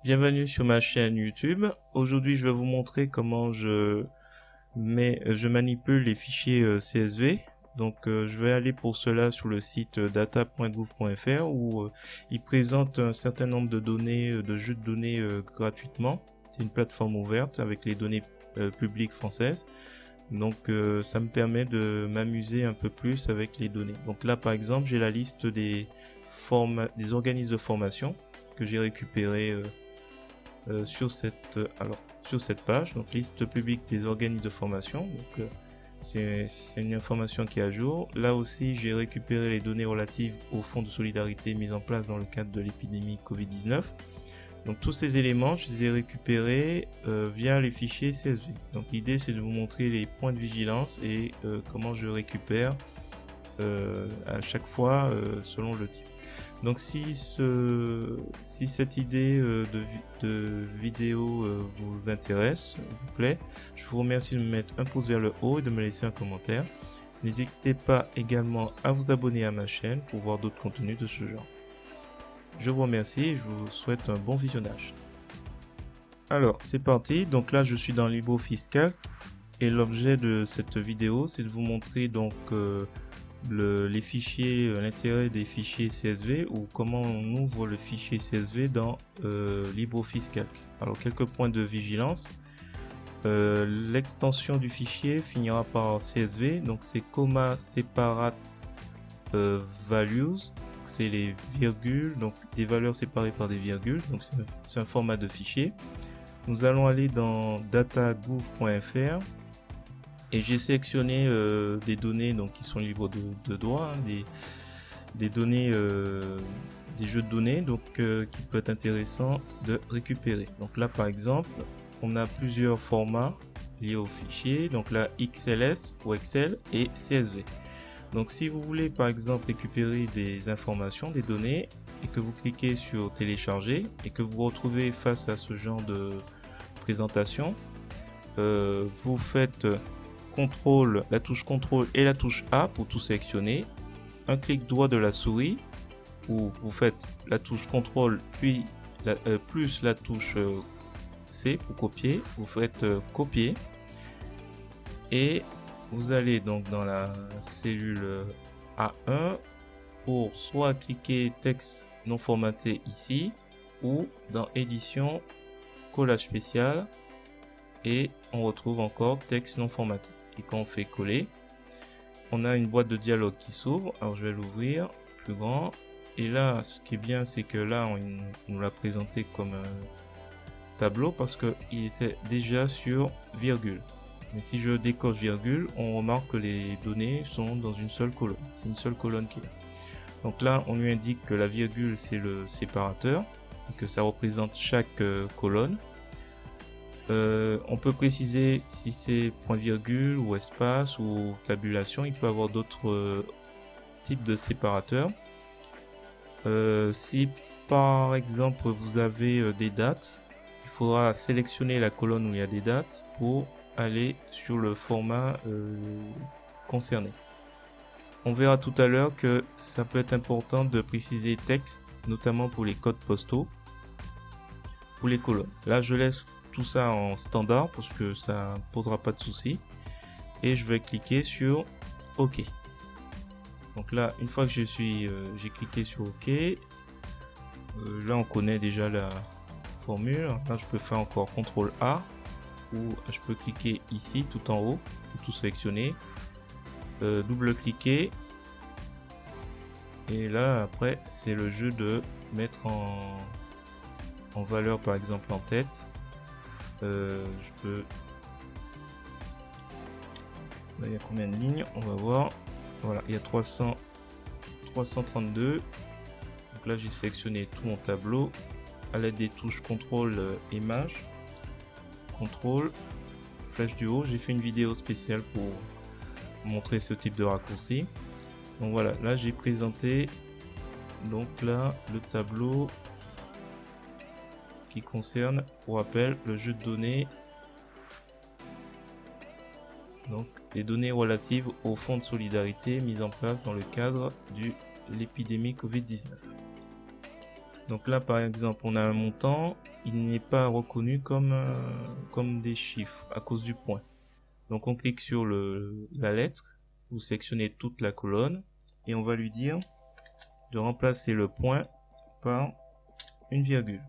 Bienvenue sur ma chaîne YouTube. Aujourd'hui, je vais vous montrer comment je manipule les fichiers CSV. Donc, je vais aller pour cela sur le site data.gouv.fr où il présente un certain nombre de données, de jeux de données gratuitement. C'est une plateforme ouverte avec les données publiques françaises. Donc, ça me permet de m'amuser un peu plus avec les données. Donc là, par exemple, j'ai la liste des organismes de formation que j'ai récupéré sur cette page, donc liste publique des organismes de formation. Donc c'est une information qui est à jour. Là aussi, j'ai récupéré les données relatives au fonds de solidarité mis en place dans le cadre de l'épidémie Covid-19. Donc tous ces éléments, je les ai récupérés via les fichiers CSV. Donc l'idée, c'est de vous montrer les points de vigilance et comment je récupère à chaque fois selon le type. Donc si cette idée de vidéo vous intéresse, vous plaît, je vous remercie de me mettre un pouce vers le haut et de me laisser un commentaire. N'hésitez pas également à vous abonner à ma chaîne pour voir d'autres contenus de ce genre. Je vous remercie et je vous souhaite un bon visionnage. Alors c'est parti, donc là je suis dans LibreOffice Calc et l'objet de cette vidéo c'est de vous montrer donc les fichiers, l'intérêt des fichiers CSV ou comment on ouvre le fichier CSV dans LibreOffice Calc. Alors quelques points de vigilance. L'extension du fichier finira par CSV, donc c'est comma separate values, c'est les virgules, donc des valeurs séparées par des virgules, donc c'est un format de fichier. Nous allons aller dans data.gouv.fr et j'ai sélectionné des données donc qui sont libres de droit, hein, des données, des jeux de données donc qui peut être intéressant de récupérer. Donc là par exemple, on a plusieurs formats liés au fichier, donc là XLS pour Excel et CSV. Donc si vous voulez par exemple récupérer des informations, des données et que vous cliquez sur télécharger et que vous vous retrouvez face à ce genre de présentation, vous faites la touche CTRL et la touche A pour tout sélectionner, un clic droit de la souris où vous faites la touche CTRL puis plus la touche C pour copier, vous faites copier et vous allez donc dans la cellule A1 pour soit cliquer texte non formaté ici ou dans édition collage spécial et on retrouve encore texte non formaté. Et quand on fait coller, on a une boîte de dialogue qui s'ouvre. Alors je vais l'ouvrir plus grand. Et là, ce qui est bien, c'est que là, on nous l'a présenté comme un tableau parce qu'il était déjà sur virgule. Mais si je décoche virgule, on remarque que les données sont dans une seule colonne. C'est une seule colonne qui est là. Donc là, on lui indique que la virgule, c'est le séparateur, et que ça représente chaque colonne. On peut préciser si c'est point virgule ou espace ou tabulation. Il peut y avoir d'autres types de séparateurs. Si par exemple vous avez des dates, il faudra sélectionner la colonne où il y a des dates pour aller sur le format concerné. On verra tout à l'heure que ça peut être important de préciser texte, notamment pour les codes postaux, pour les colonnes. Là je laisse tout ça en standard parce que ça ne posera pas de soucis et je vais cliquer sur OK. Donc là, une fois que j'ai cliqué sur OK, là on connaît déjà la formule. Là je peux faire encore CTRL A ou je peux cliquer ici tout en haut pour tout sélectionner, double cliquer et là après c'est le jeu de mettre en valeur par exemple en tête. Je peux... Là, il y a combien de lignes? On va voir. Voilà, il y a 332. Donc là, j'ai sélectionné tout mon tableau à l'aide des touches CTRL image, CTRL, flèche du haut. J'ai fait une vidéo spéciale pour montrer ce type de raccourci. Donc voilà, là j'ai présenté donc là le tableau qui concerne, pour rappel, le jeu de données, donc les données relatives au fonds de solidarité mis en place dans le cadre de l'épidémie Covid-19. Donc là par exemple on a un montant, il n'est pas reconnu comme des chiffres à cause du point. Donc on clique sur la lettre, vous sélectionnez toute la colonne et on va lui dire de remplacer le point par une virgule.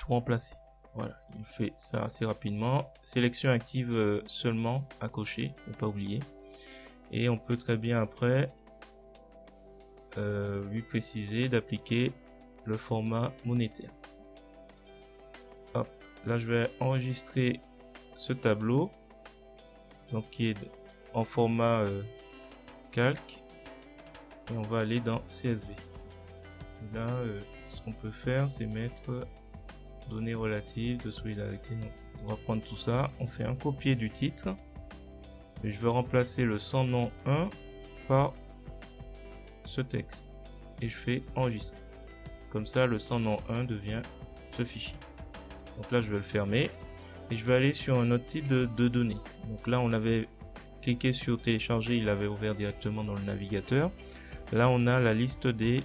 Tout remplacer. Voilà, il fait ça assez rapidement. Sélection active seulement à cocher, ne pas oublier. Et on peut très bien après lui préciser d'appliquer le format monétaire. Hop, là je vais enregistrer ce tableau, donc qui est en format calque, et on va aller dans CSV. Et là, ce qu'on peut faire, c'est mettre données relatives de solidarité. Donc, on va prendre tout ça, on fait un copier du titre, et je veux remplacer le sans nom 1 par ce texte, et je fais enregistrer. Comme ça, le sans nom 1 devient ce fichier. Donc là, je vais le fermer et je vais aller sur un autre type de données. Donc là, on avait cliqué sur télécharger, il avait ouvert directement dans le navigateur. Là, on a la liste des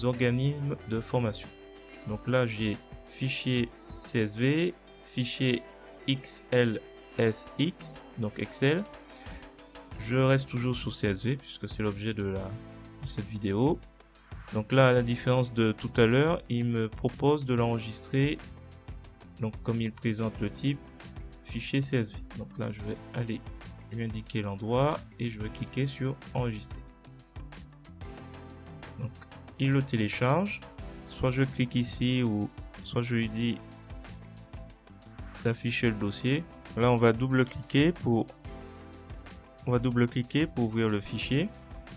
organismes de formation. Donc là, j'ai fichier CSV, fichier XLSX, donc Excel. Je reste toujours sur CSV puisque c'est l'objet de cette vidéo. Donc là, à la différence de tout à l'heure, il me propose de l'enregistrer. Donc comme il présente le type, fichier CSV. Donc là, je vais aller lui indiquer l'endroit et je vais cliquer sur enregistrer. Donc il le télécharge. Soit je clique ici ou soit je lui dis d'afficher le dossier. Là, on va double-cliquer pour ouvrir le fichier.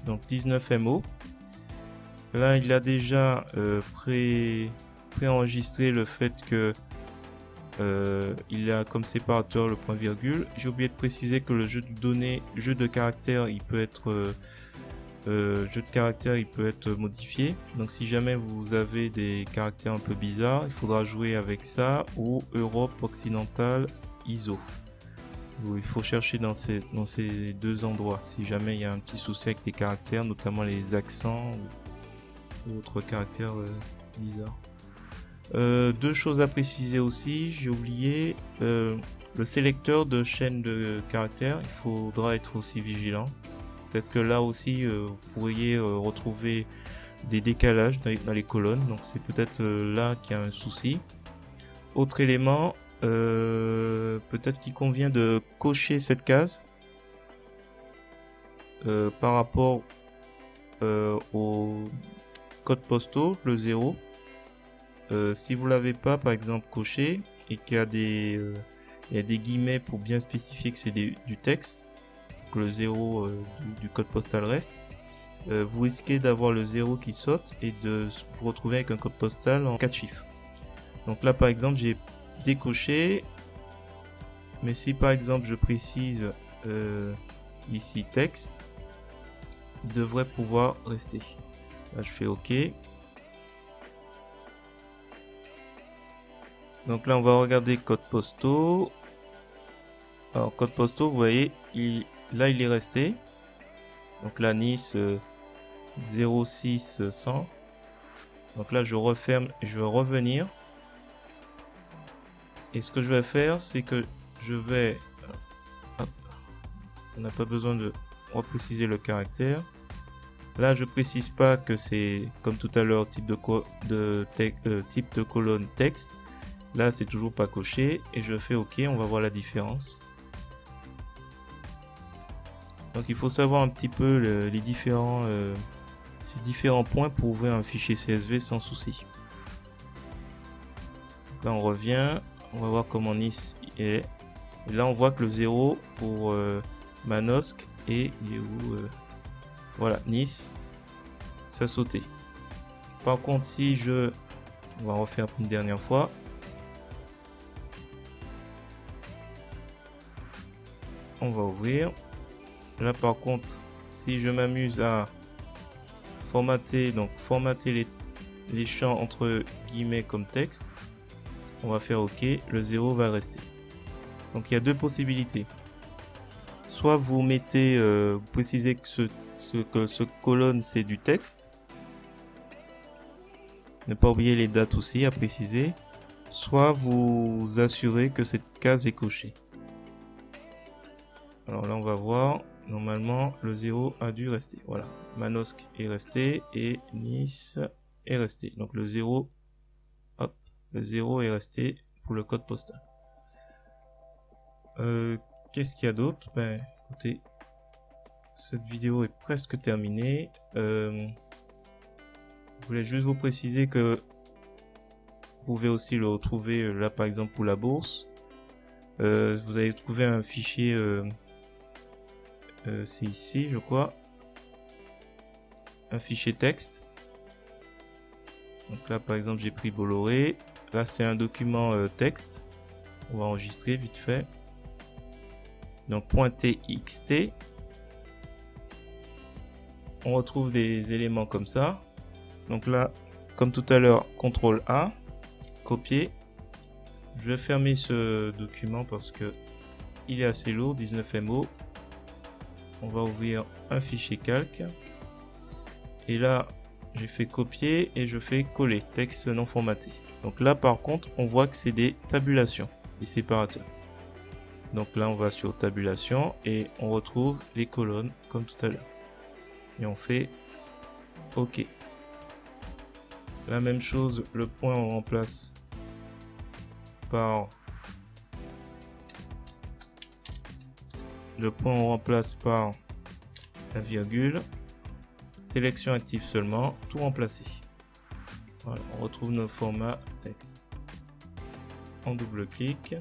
Donc 19MO. Là, il a déjà préenregistré le fait que il a comme séparateur le point virgule. J'ai oublié de préciser que le jeu de caractères, il peut être modifié. Donc si jamais vous avez des caractères un peu bizarres, il faudra jouer avec ça ou Europe occidentale ISO. Il faut chercher dans ces deux endroits si jamais il y a un petit souci avec les caractères, notamment les accents ou autres caractères bizarres. Deux choses à préciser aussi, j'ai oublié le sélecteur de chaîne de caractères, il faudra être aussi vigilant. Peut-être que là aussi vous pourriez retrouver des décalages dans les colonnes, donc c'est peut-être là qu'il y a un souci. Autre élément, peut-être qu'il convient de cocher cette case par rapport au code postaux, le 0. Si vous l'avez pas par exemple coché et qu'il y a des guillemets pour bien spécifier que c'est du texte, que le 0 du code postal reste, vous risquez d'avoir le 0 qui saute et de vous retrouver avec un code postal en 4 chiffres. Donc là par exemple j'ai décoché, mais si par exemple je précise ici texte, il devrait pouvoir rester. Là je fais OK. Donc là on va regarder code postaux. Alors code postaux, vous voyez, là il est resté. Donc là Nice 06100. Donc là je referme, je vais revenir. Et ce que je vais faire, c'est que je vais... Hop, on n'a pas besoin de repréciser le caractère. Là je précise pas que c'est comme tout à l'heure type de colonne texte. Là c'est toujours pas coché et je fais OK, on va voir la différence. Donc il faut savoir un petit peu ces différents points pour ouvrir un fichier CSV sans souci. Là on revient, on va voir comment Nice est. Et là on voit que le 0 pour Manosque et il est où voilà, Nice, ça a sauté. Par contre si on va refaire une dernière fois. On va ouvrir. Là par contre, si je m'amuse à formater, donc formater les champs entre guillemets comme texte, on va faire OK, le 0 va rester. Donc il y a deux possibilités. Soit vous mettez, vous précisez que ce colonne c'est du texte. Ne pas oublier les dates aussi à préciser. Soit vous assurez que cette case est cochée. Alors là, on va voir. Normalement, le 0 a dû rester. Voilà. Manosque est resté et Nice est resté. Donc le 0, hop, le 0 est resté pour le code postal. Qu'est-ce qu'il y a d'autre? Ben, écoutez, cette vidéo est presque terminée. Je voulais juste vous préciser que vous pouvez aussi le retrouver là, par exemple, pour la bourse. Vous allez trouver un fichier, c'est ici, je crois, un fichier texte. Donc là, par exemple, j'ai pris Bolloré. Là, c'est un document texte. On va enregistrer vite fait. Donc .txt. On retrouve des éléments comme ça. Donc là, comme tout à l'heure, CTRL A, copier. Je vais fermer ce document parce que il est assez lourd, 19 MO. On va ouvrir un fichier calque. Et là, j'ai fait copier et je fais coller, texte non formaté. Donc là, par contre, on voit que c'est des tabulations, des séparateurs. Donc là, on va sur tabulation et on retrouve les colonnes comme tout à l'heure. Et on fait OK. La même chose, le point on remplace par la virgule. Sélection active seulement, tout remplacer. Voilà, on retrouve nos formats texte. On double-clic.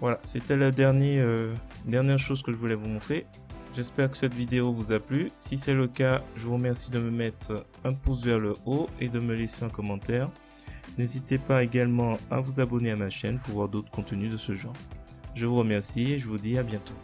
Voilà, c'était la dernière chose que je voulais vous montrer. J'espère que cette vidéo vous a plu. Si c'est le cas, je vous remercie de me mettre un pouce vers le haut et de me laisser un commentaire. N'hésitez pas également à vous abonner à ma chaîne pour voir d'autres contenus de ce genre. Je vous remercie et je vous dis à bientôt.